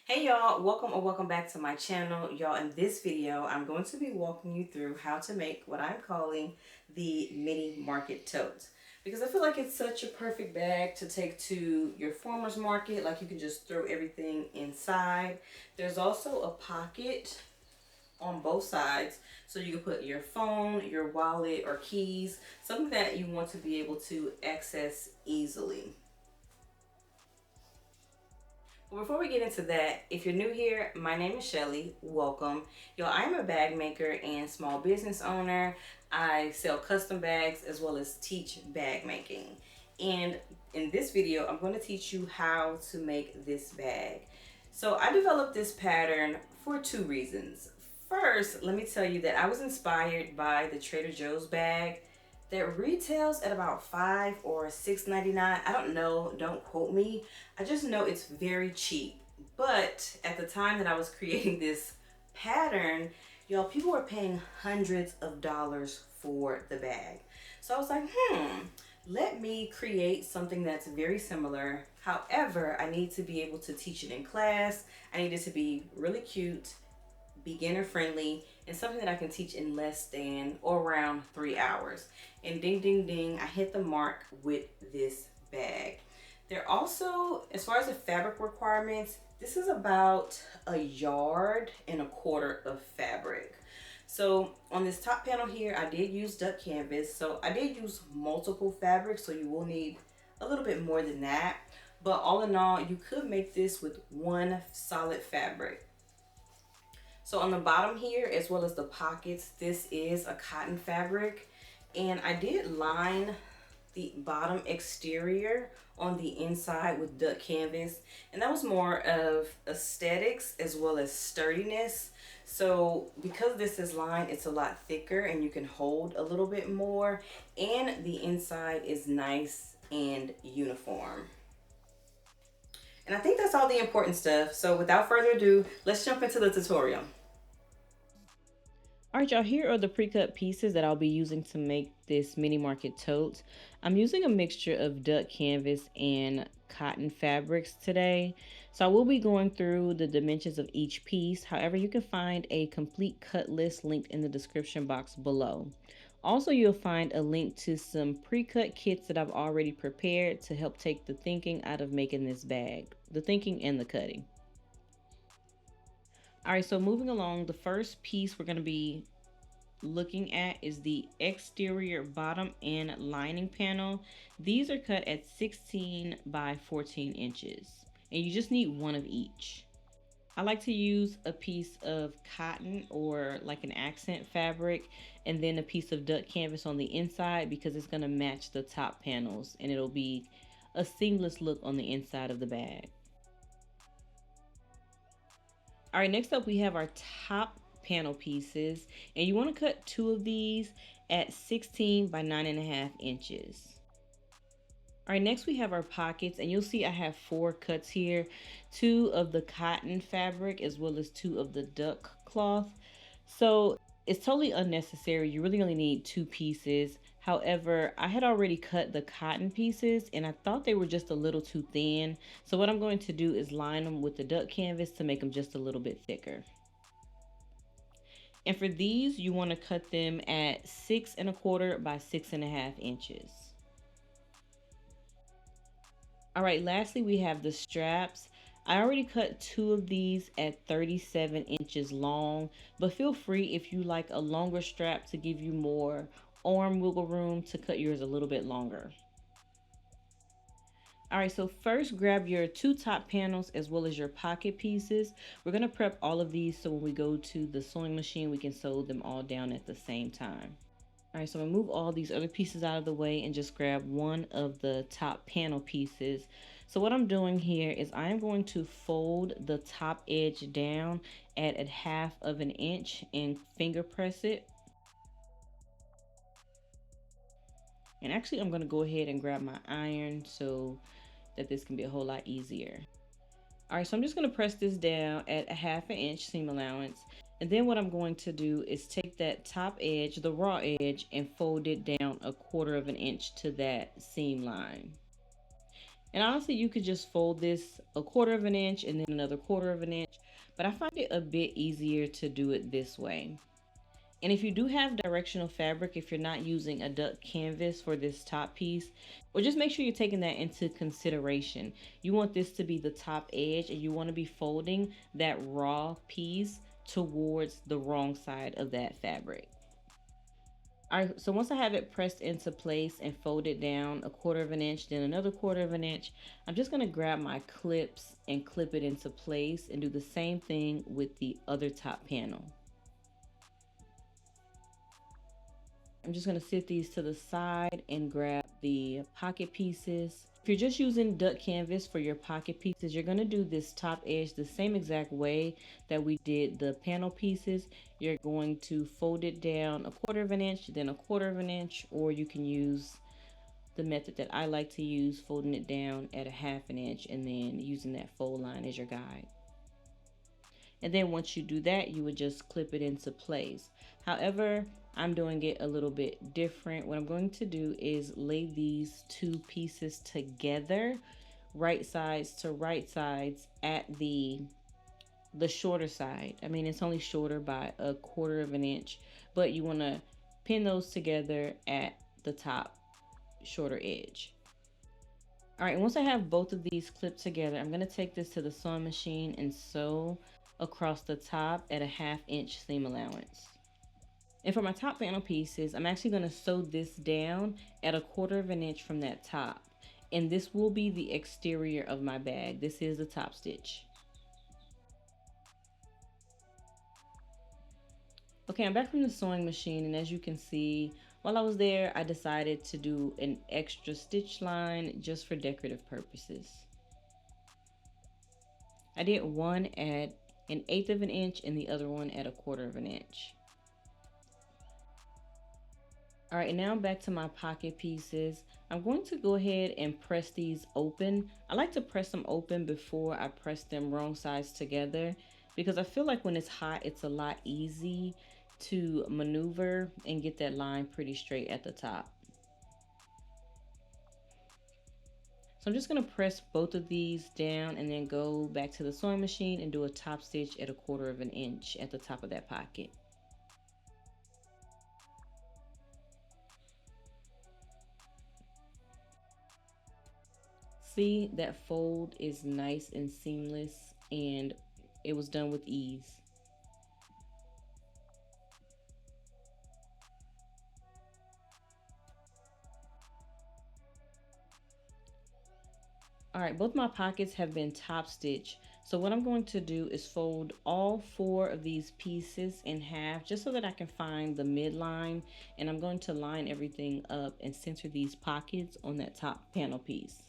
Hey y'all, welcome or welcome back to my channel. Y'all, in this video, I'm going to be walking you through how to make what I'm calling the Mini Market Tote. Because I feel like it's such a perfect bag to take to your farmer's market. Like you can just throw everything inside. There's also a pocket on both sides, so you can put your phone, your wallet, or keys, something that you want to be able to access easily. Well, before we get into that, if you're new here, my name is Shelly. Welcome. Yo, I'm a bag maker and small business owner. I sell custom bags as well as teach bag making. And in this video, I'm going to teach you how to make this bag. So I developed this pattern for two reasons. First, let me tell you that I was inspired by the Trader Joe's bag that retails at about $5 or $6.99. I don't know, don't quote me. I just know it's very cheap. But at the time that I was creating this pattern, y'all, people were paying hundreds of dollars for the bag. So I was like, let me create something that's very similar. However, I need to be able to teach it in class. I need it to be really cute, beginner friendly, and something that I can teach in less than or around 3 hours. And ding, ding, ding, I hit the mark with this bag. They're also, as far as the fabric requirements, this is about 1.25 yards of fabric. So on this top panel here, I did use duck canvas. So I did use multiple fabrics, so you will need a little bit more than that. But all in all, you could make this with one solid fabric. So on the bottom here, as well as the pockets, this is a cotton fabric. And I did line the bottom exterior on the inside with duck canvas. And that was more of aesthetics as well as sturdiness. So because this is lined, it's a lot thicker and you can hold a little bit more. And the inside is nice and uniform. And I think that's all the important stuff. So without further ado, let's jump into the tutorial. All right, y'all, here are the pre-cut pieces that I'll be using to make this mini market tote. I'm using a mixture of duck canvas and cotton fabrics today. So I will be going through the dimensions of each piece. However, you can find a complete cut list linked in the description box below. Also, you'll find a link to some pre-cut kits that I've already prepared to help take the thinking out of making this bag, the thinking and the cutting. All right, so moving along, the first piece we're going to be looking at is the exterior bottom and lining panel. These are cut at 16 by 14 inches, and you just need one of each. I like to use a piece of cotton or like an accent fabric and then a piece of duck canvas on the inside because it's going to match the top panels and it'll be a seamless look on the inside of the bag. All right, next up we have our top panel pieces, and you want to cut two of these at 16 by 9.5 inches. All right, next we have our pockets, and you'll see I have 4 cuts here, 2 of the cotton fabric as well as 2 of the duck cloth. So it's totally unnecessary. You really only need 2 pieces. However, I had already cut the cotton pieces and I thought they were just a little too thin. So what I'm going to do is line them with the duck canvas to make them just a little bit thicker. And for these, you want to cut them at 6.25 by 6.5 inches. All right, lastly, we have the straps. I already cut 2 of these at 37 inches long, but feel free if you like a longer strap to give you more arm wiggle room to cut yours a little bit longer. All right, so first grab your 2 top panels as well as your pocket pieces. We're gonna prep all of these so when we go to the sewing machine, we can sew them all down at the same time. All right, so I'm gonna move all these other pieces out of the way and just grab one of the top panel pieces. So what I'm doing here is I'm going to fold the top edge down at 1/2 inch and finger press it. And actually I'm gonna go ahead and grab my iron so that this can be a whole lot easier. All right, so I'm just gonna press this down at 1/2 inch seam allowance. And then what I'm going to do is take that top edge, the raw edge, and fold it down 1/4 inch to that seam line. And honestly, you could just fold this a quarter of an inch and then another quarter of an inch, but I find it a bit easier to do it this way. And if you do have directional fabric, if you're not using a duck canvas for this top piece, or just make sure you're taking that into consideration. You want this to be the top edge and you want to be folding that raw piece towards the wrong side of that fabric. All right, so once I have it pressed into place and folded down a quarter of an inch, then another quarter of an inch, I'm just gonna grab my clips and clip it into place and do the same thing with the other top panel. I'm just gonna sit these to the side and grab the pocket pieces. If you're just using duck canvas for your pocket pieces, you're gonna do this top edge the same exact way that we did the panel pieces. You're going to fold it down a quarter of an inch, then a quarter of an inch, or you can use the method that I like to use, folding it down at a half an inch and then using that fold line as your guide. And then once you do that, you would just clip it into place. However, I'm doing it a little bit different. What I'm going to do is lay these two pieces together, right sides to right sides at the shorter side. I mean, it's only shorter by a quarter of an inch, but you want to pin those together at the top shorter edge. All right, once I have both of these clipped together, I'm gonna take this to the sewing machine and sew across the top at a ½ inch seam allowance. And for my top panel pieces, I'm actually gonna sew this down at a quarter of an inch from that top. And this will be the exterior of my bag. This is the top stitch. Okay, I'm back from the sewing machine, and as you can see, while I was there, I decided to do an extra stitch line just for decorative purposes. I did one at 1/8 of an inch and the other one at a quarter of an inch. All right, now back to my pocket pieces. I'm going to go ahead and press these open. I like to press them open before I press them wrong sides together because I feel like when it's hot, it's a lot easy to maneuver and get that line pretty straight at the top. So I'm just gonna press both of these down and then go back to the sewing machine and do a top stitch at a quarter of an inch at the top of that pocket. See, that fold is nice and seamless and it was done with ease. All right, both my pockets have been top stitched. So what I'm going to do is fold all 4 of these pieces in half just so that I can find the midline. And I'm going to line everything up and center these pockets on that top panel piece.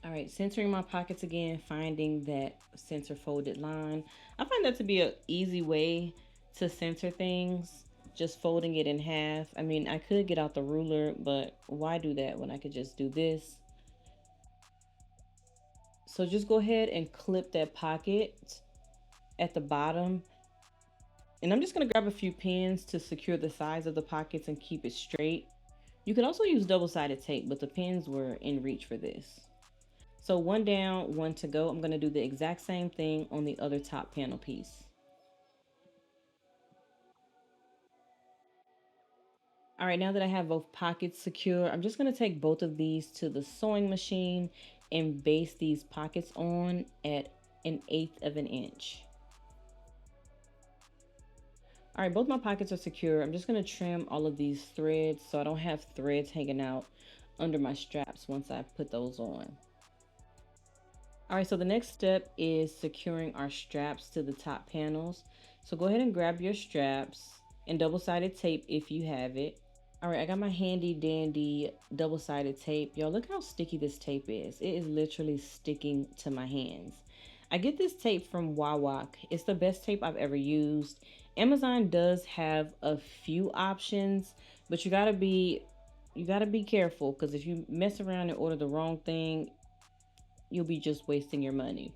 All right, centering my pockets again, finding that center folded line. I find that to be an easy way to center things, just folding it in half. I mean, I could get out the ruler, but why do that when I could just do this? So just go ahead and clip that pocket at the bottom. And I'm just gonna grab a few pins to secure the sides of the pockets and keep it straight. You could also use double-sided tape, but the pins were in reach for this. So one down, one to go. I'm gonna do the exact same thing on the other top panel piece. All right, now that I have both pockets secure, I'm just gonna take both of these to the sewing machine and base these pockets on at 1/8 of an inch. All right, both my pockets are secure. I'm just gonna trim all of these threads so I don't have threads hanging out under my straps once I put those on. All right, so the next step is securing our straps to the top panels. So go ahead and grab your straps and double-sided tape if you have it. All right, I got my handy dandy double-sided tape. Y'all, look how sticky this tape is. It is literally sticking to my hands. I get this tape from Wawak. It's the best tape I've ever used. Amazon does have a few options, but you gotta be careful because if you mess around and order the wrong thing, you'll be just wasting your money.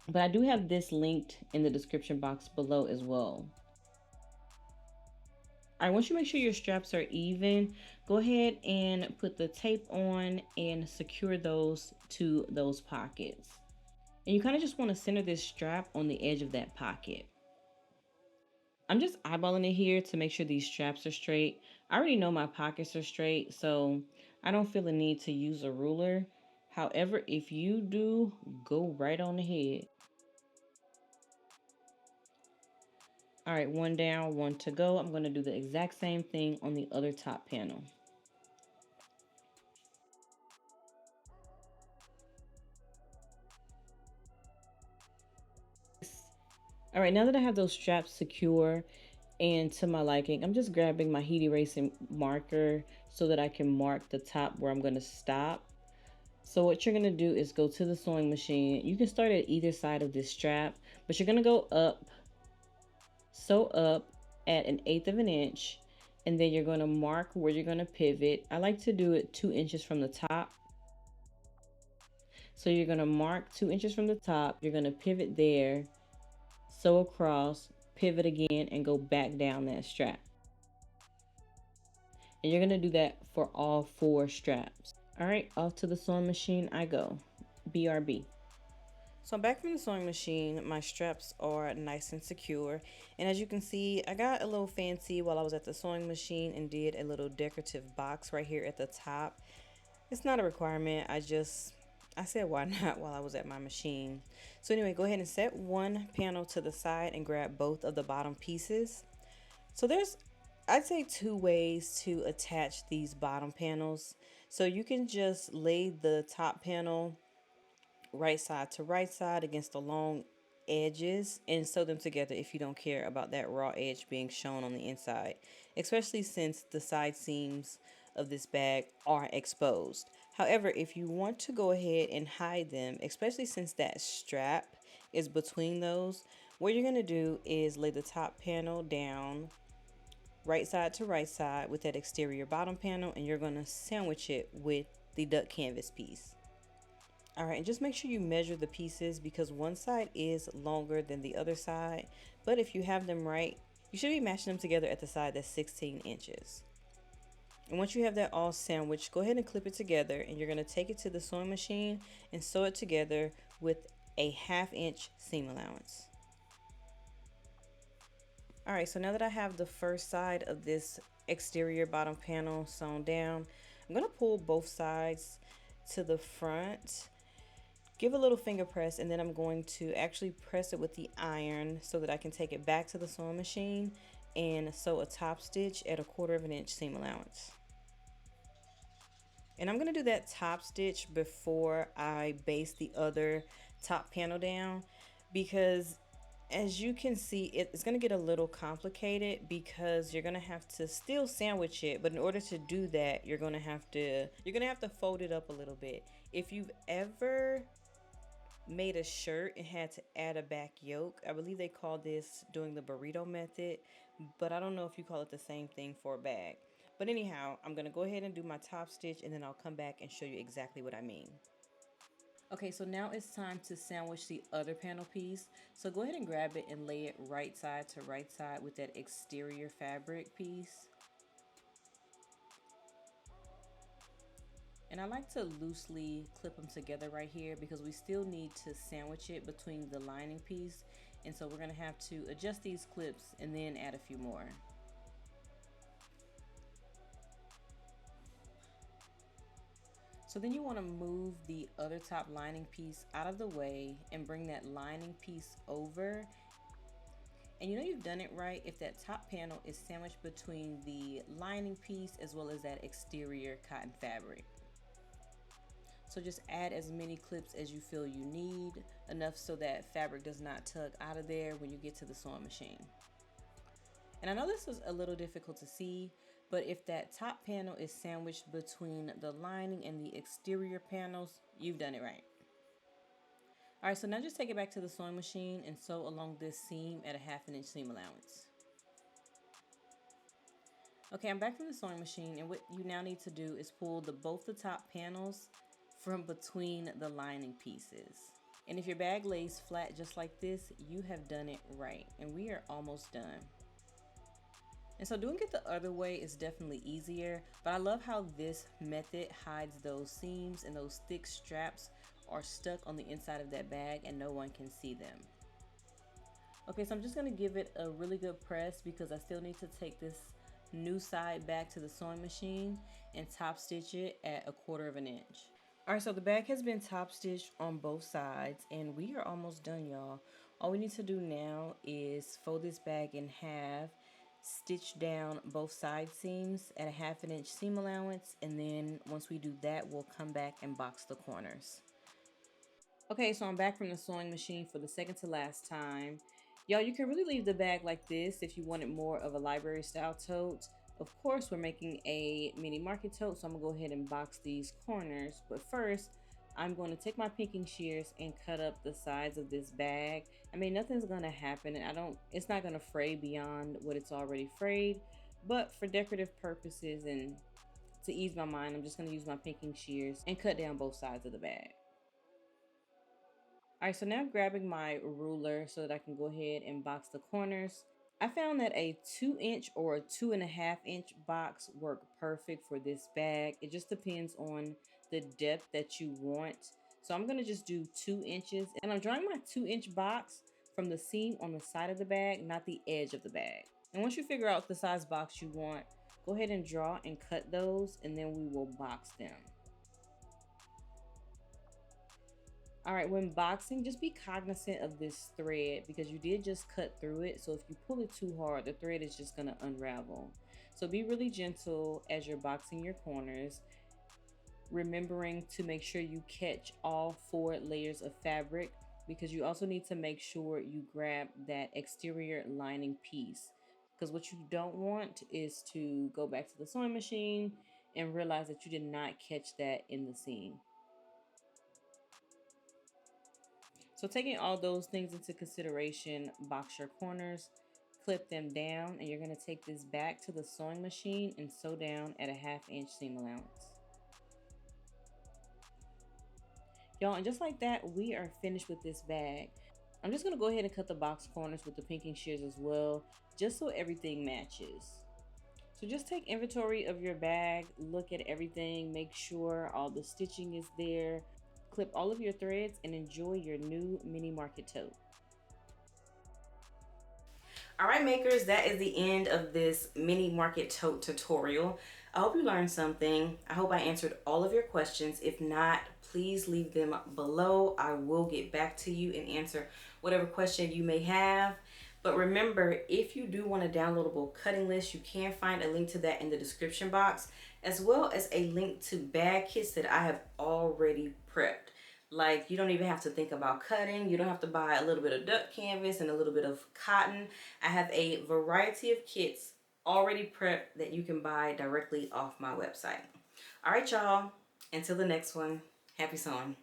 But I do have this linked in the description box below as well. All right, once you make sure your straps are even, go ahead and put the tape on and secure those to those pockets. And you kind of just want to center this strap on the edge of that pocket. I'm just eyeballing it here to make sure these straps are straight. I already know my pockets are straight, so I don't feel the need to use a ruler. However, if you do, go right on ahead. All right, one down, one to go. I'm going to do the exact same thing on the other top panel. All right, now that I have those straps secure and to my liking, I'm just grabbing my heat erasing marker so that I can mark the top where I'm going to stop. So what you're going to do is go to the sewing machine. You can start at either side of this strap, but you're going to go up, sew up at 1/8 of an inch, and then you're going to mark where you're going to pivot. I like to do it 2 inches from the top. So you're going to mark 2 inches from the top. You're going to pivot there, sew across, pivot again, and go back down that strap. And you're going to do that for all 4 straps. All right, off to the sewing machine I go. BRB. So I'm back from the sewing machine. My straps are nice and secure. And as you can see, I got a little fancy while I was at the sewing machine and did a little decorative box right here at the top. It's not a requirement. I said why not while I was at my machine. So anyway, go ahead and set one panel to the side and grab both of the bottom pieces. So there's, I'd say, 2 ways to attach these bottom panels. So you can just lay the top panel right side to right side against the long edges and sew them together if you don't care about that raw edge being shown on the inside, especially since the side seams of this bag are exposed. However, if you want to go ahead and hide them, especially since that strap is between those, what you're going to do is lay the top panel down right side to right side with that exterior bottom panel, and you're going to sandwich it with the duck canvas piece. All right, and just make sure you measure the pieces because one side is longer than the other side. But if you have them right, you should be matching them together at the side that's 16 inches. And once you have that all sandwiched, go ahead and clip it together, and you're going to take it to the sewing machine and sew it together with a 1/2 inch seam allowance. All right, so now that I have the first side of this exterior bottom panel sewn down, I'm going to pull both sides to the front. Give a little finger press, and then I'm going to actually press it with the iron so that I can take it back to the sewing machine and sew a top stitch at 1/4 of an inch seam allowance. And I'm going to do that top stitch before I base the other top panel down because as you can see, it's going to get a little complicated because you're going to have to still sandwich it, but in order to do that, you're going to have to fold it up a little bit. If you've ever made a shirt and had to add a back yoke, I believe they call this doing the burrito method, but I don't know if you call it the same thing for a bag. But anyhow, I'm going to go ahead and do my top stitch, and then I'll come back and show you exactly what I mean. Okay, so now it's time to sandwich the other panel piece. So go ahead and grab it and lay it right side to right side with that exterior fabric piece. And I like to loosely clip them together right here because we still need to sandwich it between the lining piece. And so we're going to have to adjust these clips and then add a few more. So then you want to move the other top lining piece out of the way and bring that lining piece over. And you know you've done it right if that top panel is sandwiched between the lining piece as well as that exterior cotton fabric. So just add as many clips as you feel you need, enough so that fabric does not tug out of there when you get to the sewing machine. And I know this is a little difficult to see, but if that top panel is sandwiched between the lining and the exterior panels, you've done it right. All right, so now just take it back to the sewing machine and sew along this seam at a 1/2 inch seam allowance. Okay, I'm back from the sewing machine, and what you now need to do is pull both the top panels from between the lining pieces. And if your bag lays flat just like this, you have done it right, and we are almost done. And so doing it the other way is definitely easier, but I love how this method hides those seams and those thick straps are stuck on the inside of that bag and no one can see them. Okay, so I'm just gonna give it a really good press because I still need to take this new side back to the sewing machine and top stitch it at 1/4 of an inch. All right, so the bag has been top stitched on both sides and we are almost done, y'all. All we need to do now is fold this bag in half, stitch down both side seams at a 1/2 inch seam allowance, and then once we do that, we'll come back and box the corners. Okay, so I'm back from the sewing machine for the second to last time. Y'all, you can really leave the bag like this if you wanted more of a library style tote. Of course, we're making a mini market tote, so I'm gonna go ahead and box these corners. But first, I'm going to take my pinking shears and cut up the sides of this bag. I mean, nothing's gonna happen, and it's not gonna fray beyond what it's already frayed. But for decorative purposes and to ease my mind, I'm just gonna use my pinking shears and cut down both sides of the bag. All right, so now grabbing my ruler so that I can go ahead and box the corners. I found that a 2 inch or a 2.5 inch box work perfect for this bag. It just depends on the depth that you want. So I'm gonna just do 2 inches, and I'm drawing my 2 inch box from the seam on the side of the bag, not the edge of the bag. And once you figure out the size box you want, go ahead and draw and cut those, and then we will box them. All right, when boxing, just be cognizant of this thread because you did just cut through it. So if you pull it too hard, the thread is just gonna unravel. So be really gentle as you're boxing your corners, remembering to make sure you catch all 4 layers of fabric because you also need to make sure you grab that exterior lining piece. Because what you don't want is to go back to the sewing machine and realize that you did not catch that in the seam. So taking all those things into consideration, box your corners, clip them down, and you're gonna take this back to the sewing machine and sew down at a 1/2 inch seam allowance. Y'all, and just like that, we are finished with this bag. I'm just gonna go ahead and cut the box corners with the pinking shears as well, just so everything matches. So just take inventory of your bag, look at everything, make sure all the stitching is there, clip all of your threads, and enjoy your new mini market tote. All right, makers, that is the end of this mini market tote tutorial. I hope you learned something. I hope I answered all of your questions. If not, please leave them below. I will get back to you and answer whatever question you may have. But remember, if you do want a downloadable cutting list, you can find a link to that in the description box, as well as a link to bag kits that I have already prepped. Like, you don't even have to think about cutting. You don't have to buy a little bit of duck canvas and a little bit of cotton. I have a variety of kits already prepped that you can buy directly off my website. All right, y'all. Until the next one, happy sewing.